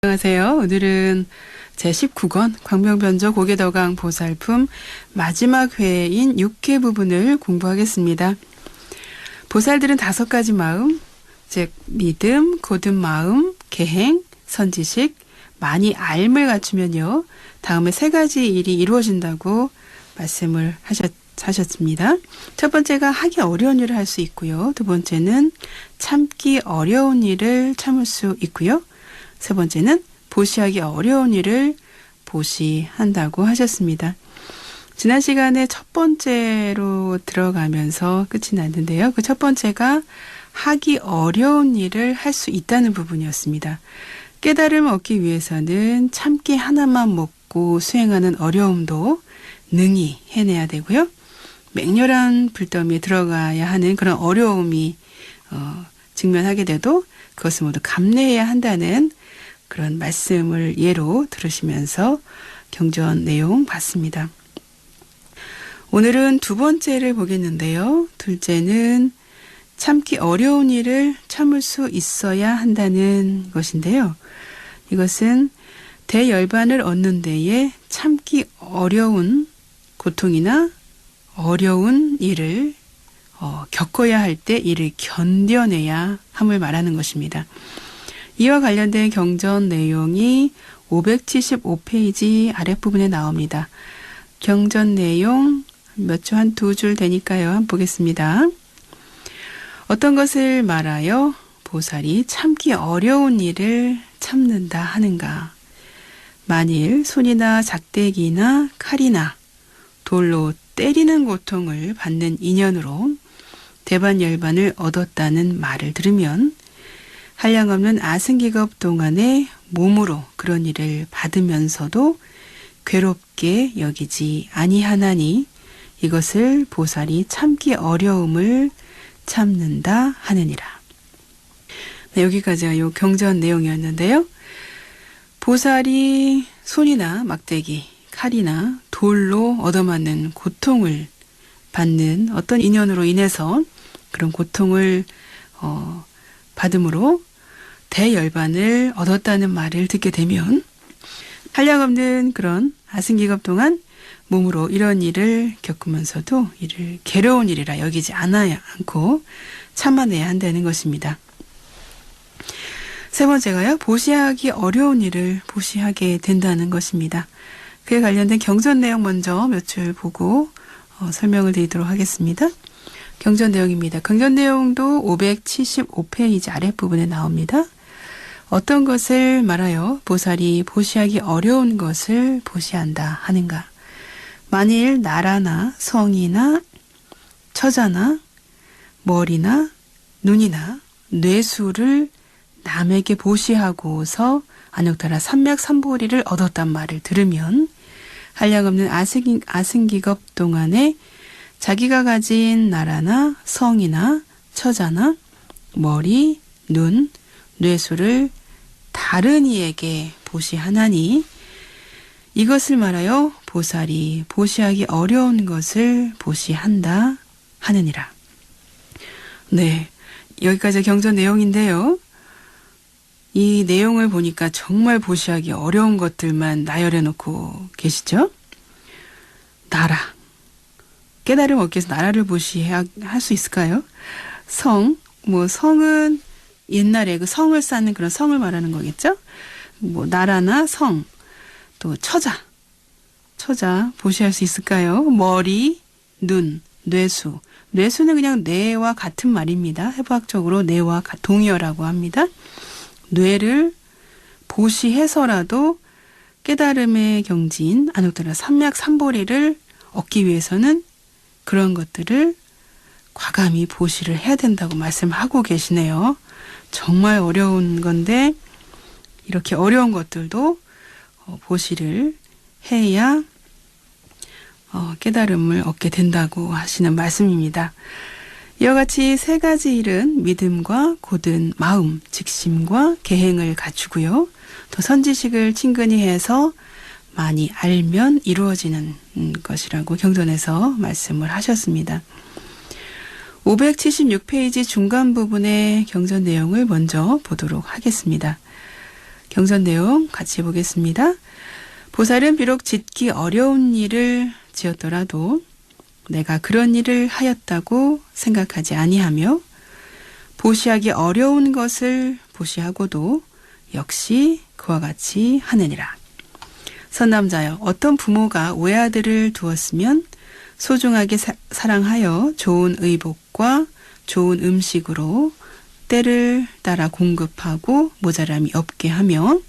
안녕하세요. 오늘은 제19권 광명변조 고개더강 보살품 마지막 회인 6회 부분을 공부하겠습니다. 보살들은 5가지 마음, 즉 믿음, 곧은 마음, 계행, 선지식, 많이 알을 갖추면요. 다음에 3가지 일이 이루어진다고 말씀을 하셨습니다. 첫 번째가 하기 어려운 일을 할 수 있고요. 두 번째는 참기 어려운 일을 참을 수 있고요. 세 번째는 보시하기 어려운 일을 보시한다고 하셨습니다. 지난 시간에 첫 번째로 들어가면서 끝이 났는데요. 그 첫 번째가 하기 어려운 일을 할 수 있다는 부분이었습니다. 깨달음을 얻기 위해서는 참기 하나만 먹고 수행하는 어려움도 능히 해내야 되고요. 맹렬한 불더미에 들어가야 하는 그런 어려움이 직면하게 돼도 그것을 모두 감내해야 한다는 그런 말씀을 예로 들으시면서 경전 내용 봤습니다. 오늘은 두 번째를 보겠는데요. 둘째는 참기 어려운 일을 참을 수 있어야 한다는 것인데요. 이것은 대열반을 얻는 데에 참기 어려운 고통이나 어려운 일을 겪어야 할 때 이를 견뎌내야 함을 말하는 것입니다. 이와 관련된 경전 내용이 575페이지 아랫부분에 나옵니다. 경전 내용 몇 줄, 한 2줄 되니까요. 한번 보겠습니다. 어떤 것을 말하여 보살이 참기 어려운 일을 참는다 하는가? 만일 손이나 작대기나 칼이나 돌로 때리는 고통을 받는 인연으로 대반열반을 얻었다는 말을 들으면 한량없는 아승기겁 동안에 몸으로 그런 일을 받으면서도 괴롭게 여기지 아니하나니 이것을 보살이 참기 어려움을 참는다 하느니라. 네, 여기까지가 이 경전 내용이었는데요. 보살이 손이나 막대기, 칼이나 돌로 얻어맞는 고통을 받는 어떤 인연으로 인해서 그런 고통을 받음으로 대열반을 얻었다는 말을 듣게 되면 한량없는 그런 아승기겁 동안 몸으로 이런 일을 겪으면서도 이를 괴로운 일이라 여기지 않고 참아내야 한다는 것입니다. 세 번째가요. 보시하기 어려운 일을 보시하게 된다는 것입니다. 그에 관련된 경전 내용 먼저 몇 줄 보고 설명을 드리도록 하겠습니다. 경전 내용입니다. 경전 내용도 575페이지 아랫부분에 나옵니다. 어떤 것을 말하여 보살이 보시하기 어려운 것을 보시한다 하는가? 만일 나라나 성이나 처자나 머리나 눈이나 뇌수를 남에게 보시하고서 안욕타라 삼맥삼보리를 얻었단 말을 들으면 한량없는 아승기겁 동안에 자기가 가진 나라나 성이나 처자나 머리, 눈, 뇌수를 다른 이에게 보시하나니 이것을 말하여 보살이 보시하기 어려운 것을 보시한다 하느니라. 네, 여기까지 경전 내용인데요. 이 내용을 보니까 정말 보시하기 어려운 것들만 나열해 놓고 계시죠? 나라. 깨달음 얻기 위해서 나라를 보시할 수 있을까요? 성. 성은 옛날에 그 성을 쌓는 그런 성을 말하는 거겠죠? 나라나 성. 또 처자 보시할 수 있을까요? 머리, 눈, 뇌수. 뇌수는 그냥 뇌와 같은 말입니다. 해부학적으로 뇌와 동의어라고 합니다. 뇌를 보시해서라도 깨달음의 경지인 안욕타라 삼맥삼보리를 얻기 위해서는 그런 것들을 과감히 보시를 해야 된다고 말씀하고 계시네요. 정말 어려운 건데 이렇게 어려운 것들도 보시를 해야 깨달음을 얻게 된다고 하시는 말씀입니다. 이와 같이 3가지 일은 믿음과 곧은 마음, 직심과 계행을 갖추고요. 또 선지식을 친근히 해서 많이 알면 이루어지는 것이라고 경전에서 말씀을 하셨습니다. 576페이지 중간 부분의 경전 내용을 먼저 보도록 하겠습니다. 경전 내용 같이 보겠습니다. 보살은 비록 짓기 어려운 일을 지었더라도 내가 그런 일을 하였다고 생각하지 아니하며 보시하기 어려운 것을 보시하고도 역시 그와 같이 하느니라. 선남자여, 어떤 부모가 외아들을 두었으면 소중하게 사랑하여 좋은 의복과 좋은 음식으로 때를 따라 공급하고 모자람이 없게 하며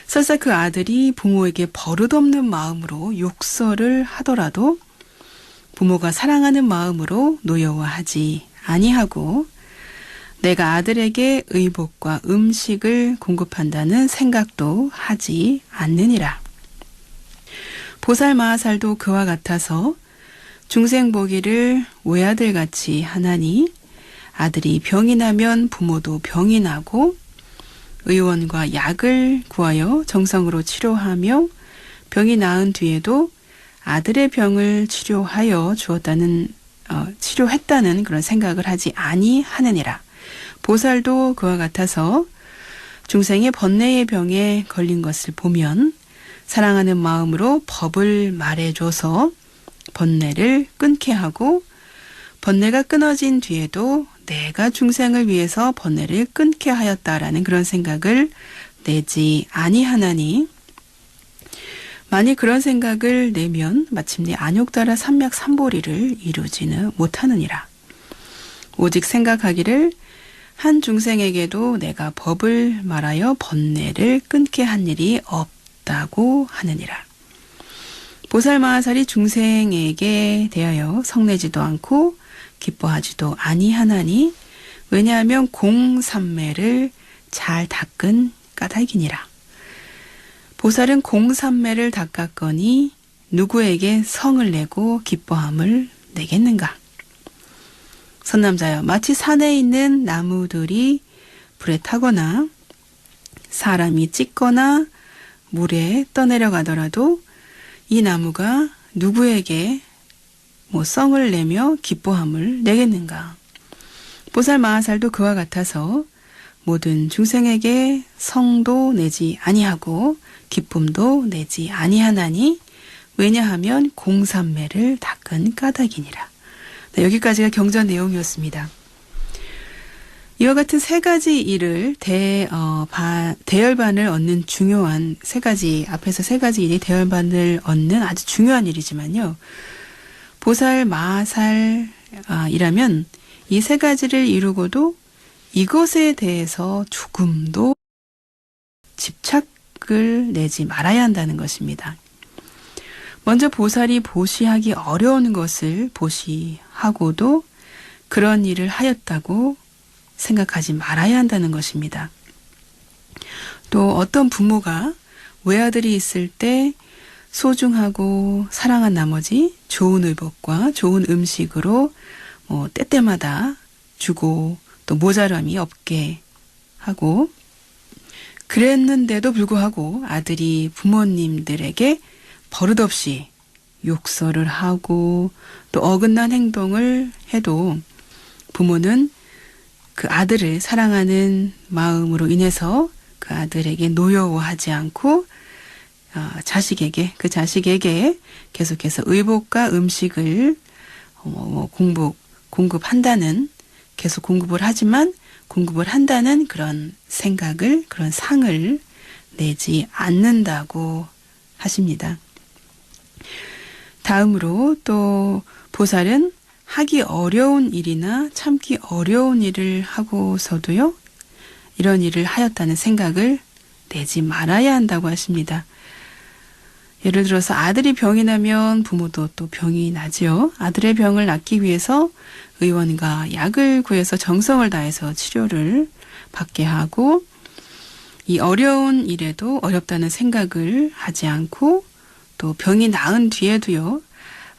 설사 그 아들이 부모에게 버릇없는 마음으로 욕설을 하더라도 부모가 사랑하는 마음으로 노여워하지 아니하고 내가 아들에게 의복과 음식을 공급한다는 생각도 하지 않느니라. 보살 마하살도 그와 같아서 중생 보기를 외아들같이 하나니 아들이 병이 나면 부모도 병이 나고 의원과 약을 구하여 정성으로 치료하며 병이 나은 뒤에도 아들의 병을 치료했다는 그런 생각을 하지 아니하느니라. 보살도 그와 같아서 중생의 번뇌의 병에 걸린 것을 보면 사랑하는 마음으로 법을 말해줘서 번뇌를 끊게 하고 번뇌가 끊어진 뒤에도 내가 중생을 위해서 번뇌를 끊게 하였다라는 그런 생각을 내지 아니하나니 만일 그런 생각을 내면 마침내 안욕달아 삼맥삼보리를 이루지는 못하느니라. 오직 생각하기를 한 중생에게도 내가 법을 말하여 번뇌를 끊게 한 일이 없다고 하느니라. 보살마하살이 중생에게 대하여 성내지도 않고 기뻐하지도 아니하나니 왜냐하면 공삼매를 잘 닦은 까닭이니라. 보살은 공삼매를 닦았거니 누구에게 성을 내고 기뻐함을 내겠는가? 선남자여, 마치 산에 있는 나무들이 불에 타거나 사람이 찍거나 물에 떠내려가더라도 이 나무가 누구에게 성을 내며 기뻐함을 내겠는가? 보살 마하살도 그와 같아서 모든 중생에게 성도 내지 아니하고 기쁨도 내지 아니하나니 왜냐하면 공삼매를 닦은 까닭이니라. 네, 여기까지가 경전 내용이었습니다. 이와 같은 세 가지 일을 대열반을 얻는 중요한 세 가지, 앞에서 세 가지 일이 대열반을 얻는 아주 중요한 일이지만요. 보살 마하살이라면 이 세 가지를 이루고도 이것에 대해서 조금도 집착을 내지 말아야 한다는 것입니다. 먼저 보살이 보시하기 어려운 것을 보시하고도 그런 일을 하였다고 생각하지 말아야 한다는 것입니다. 또 어떤 부모가 외아들이 있을 때 소중하고 사랑한 나머지 좋은 의복과 좋은 음식으로 때때마다 주고 또 모자람이 없게 하고 그랬는데도 불구하고 아들이 부모님들에게 버릇없이 욕설을 하고 또 어긋난 행동을 해도 부모는 그 아들을 사랑하는 마음으로 인해서 그 아들에게 노여워하지 않고 그 자식에게 계속해서 의복과 음식을 공급한다는 계속 공급을 하지만 공급을 한다는 그런 생각을 그런 상을 내지 않는다고 하십니다. 다음으로 또 보살은 하기 어려운 일이나 참기 어려운 일을 하고서도요. 이런 일을 하였다는 생각을 내지 말아야 한다고 하십니다. 예를 들어서 아들이 병이 나면 부모도 또 병이 나지요. 아들의 병을 낫기 위해서 의원과 약을 구해서 정성을 다해서 치료를 받게 하고 이 어려운 일에도 어렵다는 생각을 하지 않고 또 병이 나은 뒤에도요.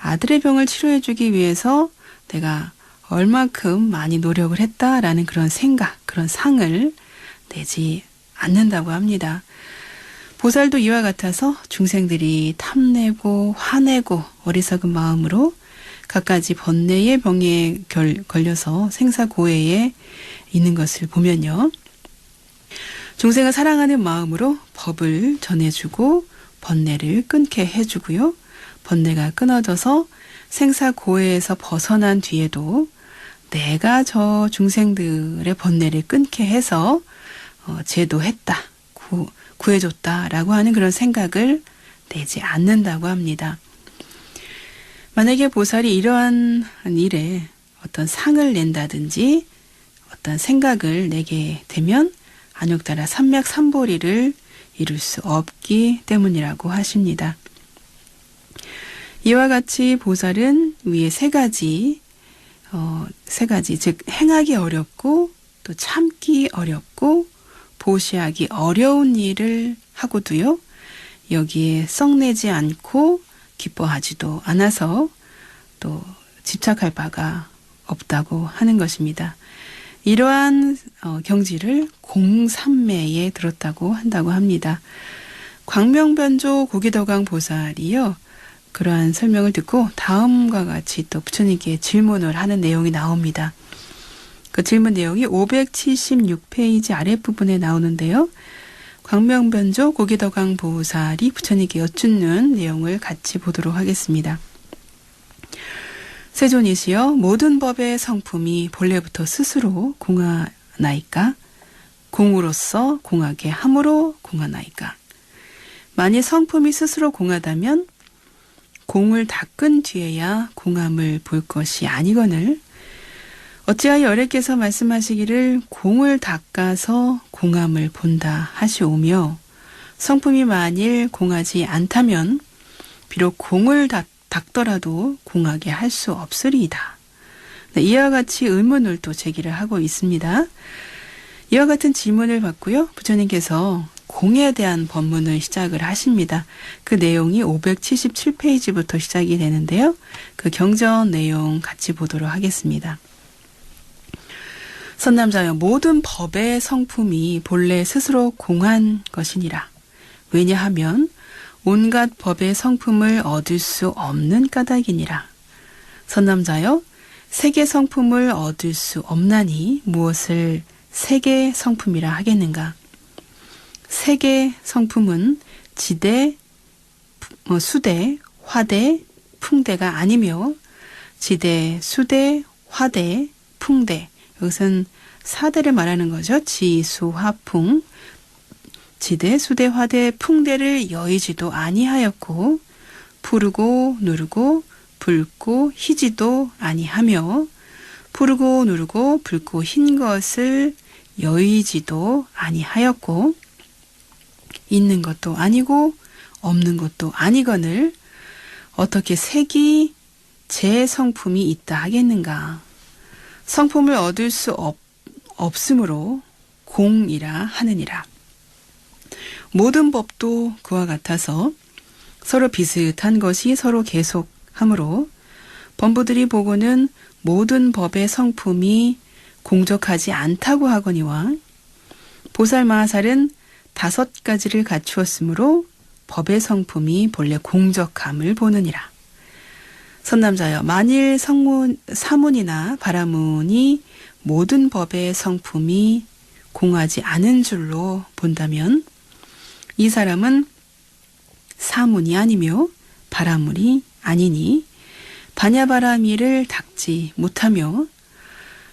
아들의 병을 치료해 주기 위해서 내가 얼마큼 많이 노력을 했다라는 그런 생각, 그런 상을 내지 않는다고 합니다. 보살도 이와 같아서 중생들이 탐내고 화내고 어리석은 마음으로 갖가지 번뇌의 병에 걸려서 생사고해에 있는 것을 보면요. 중생을 사랑하는 마음으로 법을 전해주고 번뇌를 끊게 해주고요. 번뇌가 끊어져서 생사고해에서 벗어난 뒤에도 내가 저 중생들의 번뇌를 끊게 해서 제도했다, 구해줬다라고 하는 그런 생각을 내지 않는다고 합니다. 만약에 보살이 이러한 일에 어떤 상을 낸다든지 어떤 생각을 내게 되면 안욕따라 삼맥삼보리를 이룰 수 없기 때문이라고 하십니다. 이와 같이 보살은 위에 세 가지, 즉 행하기 어렵고 또 참기 어렵고 보시하기 어려운 일을 하고도요, 여기에 썩내지 않고 기뻐하지도 않아서 또 집착할 바가 없다고 하는 것입니다. 이러한 경지를 공삼매에 들었다고 한다고 합니다. 광명변조 고기덕왕 보살이요, 그러한 설명을 듣고 다음과 같이 또 부처님께 질문을 하는 내용이 나옵니다. 그 질문 내용이 576페이지 아랫부분에 나오는데요. 광명변조 고기덕왕 보살이 부처님께 여쭙는 내용을 같이 보도록 하겠습니다. 세존이시여, 모든 법의 성품이 본래부터 스스로 공하나이까? 공으로서 공하게 함으로 공하나이까? 만일 성품이 스스로 공하다면 공을 닦은 뒤에야 공함을 볼 것이 아니거늘 어찌하여 어뢰께서 말씀하시기를 공을 닦아서 공함을 본다 하시오며, 성품이 만일 공하지 않다면 비록 공을 닦더라도 공하게 할 수 없으리이다. 네, 이와 같이 의문을 또 제기를 하고 있습니다. 이와 같은 질문을 받고요, 부처님께서 공에 대한 법문을 시작을 하십니다. 그 내용이 577페이지부터 시작이 되는데요. 그 경전 내용 같이 보도록 하겠습니다. 선남자여, 모든 법의 성품이 본래 스스로 공한 것이니라. 왜냐하면 온갖 법의 성품을 얻을 수 없는 까닭이니라. 선남자여, 세계 성품을 얻을 수 없나니 무엇을 세계 성품이라 하겠는가? 세계 성품은 지대, 수대, 화대, 풍대가 아니며 지대, 수대, 화대, 풍대, 이것은 사대를 말하는 거죠. 지, 수, 화, 풍. 지대, 수대, 화대, 풍대를 여의지도 아니하였고 푸르고 누르고 붉고 희지도 아니하며 푸르고 누르고 붉고 흰 것을 여의지도 아니하였고 있는 것도 아니고 없는 것도 아니거늘 어떻게 색이 제 성품이 있다 하겠는가? 성품을 얻을 수 없으므로 공이라 하느니라. 모든 법도 그와 같아서 서로 비슷한 것이 서로 계속하므로 범부들이 보고는 모든 법의 성품이 공적하지 않다고 하거니와 보살 마하살은 5가지를 갖추었으므로 법의 성품이 본래 공적함을 보느니라. 선남자여, 만일 사문이나 바라문이 모든 법의 성품이 공하지 않은 줄로 본다면 이 사람은 사문이 아니며 바라문이 아니니 반야바라미를 닦지 못하며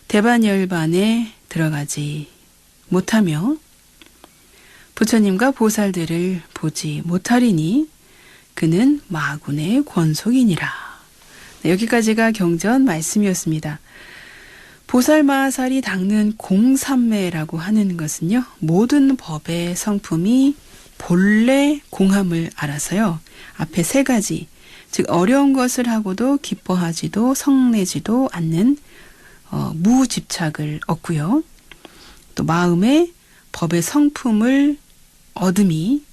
대반열반에 들어가지 못하며 부처님과 보살들을 보지 못하리니 그는 마군의 권속이니라. 네, 여기까지가 경전 말씀이었습니다. 보살 마하살이 닦는 공삼매라고 하는 것은요, 모든 법의 성품이 본래 공함을 알아서요, 앞에 3가지, 즉 어려운 것을 하고도 기뻐하지도 성내지도 않는 무집착을 얻고요, 또 마음에 법의 성품을 얻음이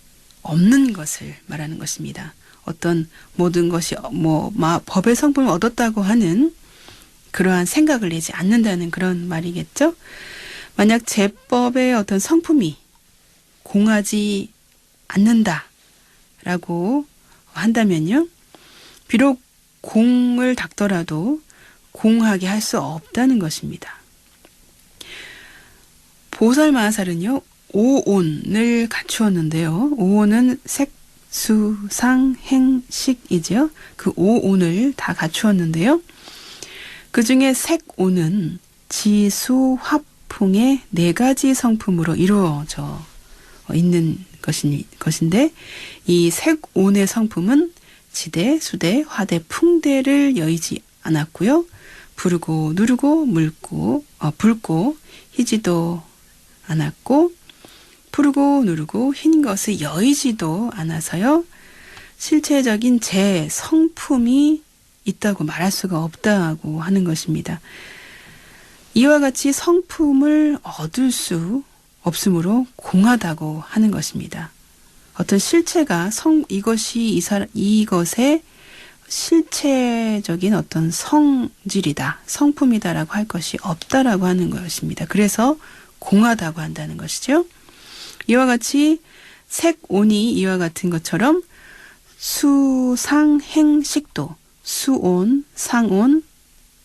없는 것을 말하는 것입니다. 어떤 모든 것이 법의 성품을 얻었다고 하는 그러한 생각을 내지 않는다는 그런 말이겠죠. 만약 제법의 어떤 성품이 공하지 않는다라고 한다면요, 비록 공을 닦더라도 공하게 할 수 없다는 것입니다. 보살 마하살은요, 오온을 갖추었는데요. 오온은 색, 수, 상, 행, 식이죠. 그 오온을 다 갖추었는데요. 그 중에 색온은 지수, 화풍의 4가지 성품으로 이루어져 있는 것인데 이 색온의 성품은 지대, 수대, 화대, 풍대를 여의지 않았고요. 부르고 누르고 붉고 희지도 않았고 푸르고 누르고 흰 것을 여의지도 않아서요. 실체적인 제 성품이 있다고 말할 수가 없다고 하는 것입니다. 이와 같이 성품을 얻을 수 없으므로 공하다고 하는 것입니다. 어떤 실체가 이것의 실체적인 어떤 성질이다, 성품이다라고 할 것이 없다라고 하는 것입니다. 그래서 공하다고 한다는 것이죠. 이와 같이 색온이 이와 같은 것처럼 수, 상, 행, 식도, 수온, 상온,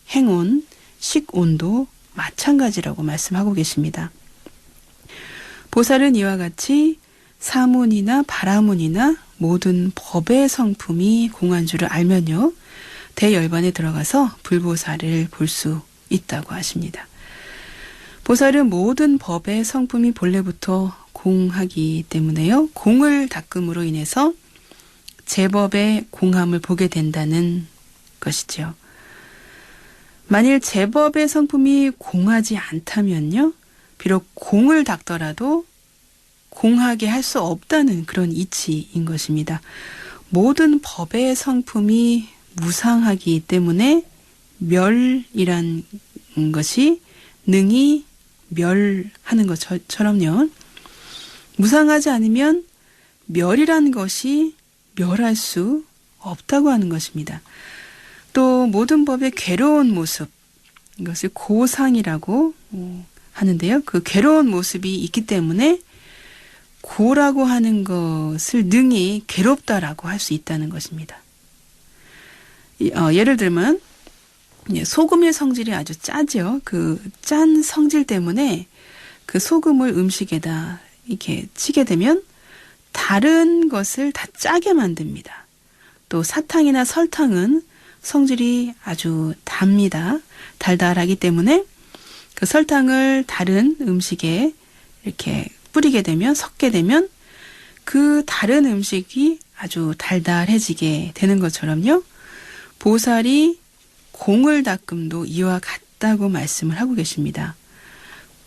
행온, 식온도 마찬가지라고 말씀하고 계십니다. 보살은 이와 같이 사문이나 바라문이나 모든 법의 성품이 공한 줄을 알면요. 대열반에 들어가서 불보살을 볼 수 있다고 하십니다. 보살은 모든 법의 성품이 본래부터 공하기 때문에요. 공을 닦음으로 인해서 제법의 공함을 보게 된다는 것이죠. 만일 제법의 성품이 공하지 않다면요. 비록 공을 닦더라도 공하게 할 수 없다는 그런 이치인 것입니다. 모든 법의 성품이 무상하기 때문에 멸이란 것이 능히 멸하는 것처럼요. 무상하지 않으면 멸이란 것이 멸할 수 없다고 하는 것입니다. 또 모든 법의 괴로운 모습, 이것을 고상이라고 하는데요. 그 괴로운 모습이 있기 때문에 고라고 하는 것을 능히 괴롭다라고 할 수 있다는 것입니다. 예를 들면 소금의 성질이 아주 짜죠. 그 짠 성질 때문에 그 소금을 음식에다 이렇게 치게 되면 다른 것을 다 짜게 만듭니다. 또 사탕이나 설탕은 성질이 아주 답니다. 달달하기 때문에 그 설탕을 다른 음식에 이렇게 뿌리게 되면, 섞게 되면 그 다른 음식이 아주 달달해지게 되는 것처럼요. 보살이 공을 닦음도 이와 같다고 말씀을 하고 계십니다.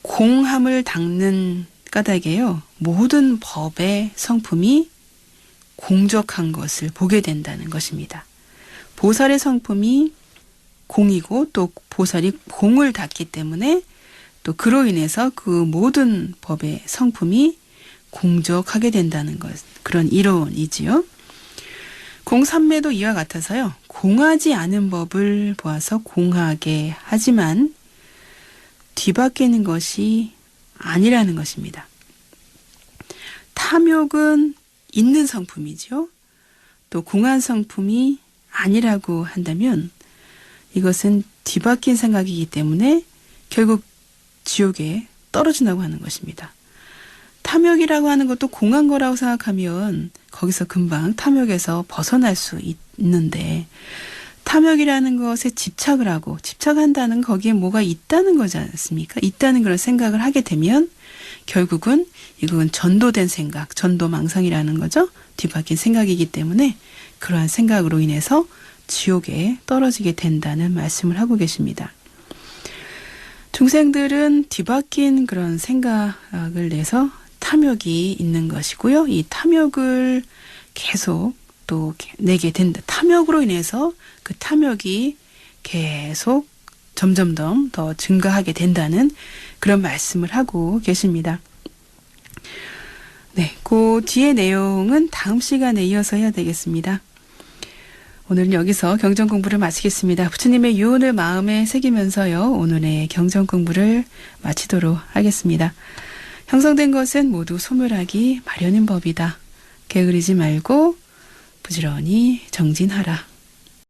공함을 닦는 까닭에요. 모든 법의 성품이 공적한 것을 보게 된다는 것입니다. 보살의 성품이 공이고 또 보살이 공을 닦기 때문에 또 그로 인해서 그 모든 법의 성품이 공적하게 된다는 것, 그런 이론이지요. 공삼매도 이와 같아서요. 공하지 않은 법을 보아서 공하게 하지만 뒤바뀌는 것이 아니라는 것입니다. 탐욕은 있는 성품이죠. 또 공한 성품이 아니라고 한다면 이것은 뒤바뀐 생각이기 때문에 결국 지옥에 떨어진다고 하는 것입니다. 탐욕이라고 하는 것도 공한 거라고 생각하면 거기서 금방 탐욕에서 벗어날 수 있는데 탐욕이라는 것에 집착을 하고 집착한다는 거기에 뭐가 있다는 거지 않습니까? 있다는 그런 생각을 하게 되면 결국은 이건 전도된 생각, 전도망상이라는 거죠. 뒤바뀐 생각이기 때문에 그러한 생각으로 인해서 지옥에 떨어지게 된다는 말씀을 하고 계십니다. 중생들은 뒤바뀐 그런 생각을 내서 탐욕이 있는 것이고요. 이 탐욕을 계속 또 내게 된다. 탐욕으로 인해서 그 탐욕이 계속 점점 더 증가하게 된다는 그런 말씀을 하고 계십니다. 네, 그 뒤의 내용은 다음 시간에 이어서 해야 되겠습니다. 오늘은 여기서 경전 공부를 마치겠습니다. 부처님의 유언을 마음에 새기면서요. 오늘의 경전 공부를 마치도록 하겠습니다. 형성된 것은 모두 소멸하기 마련인 법이다. 게으르지 말고 부지런히 정진하라.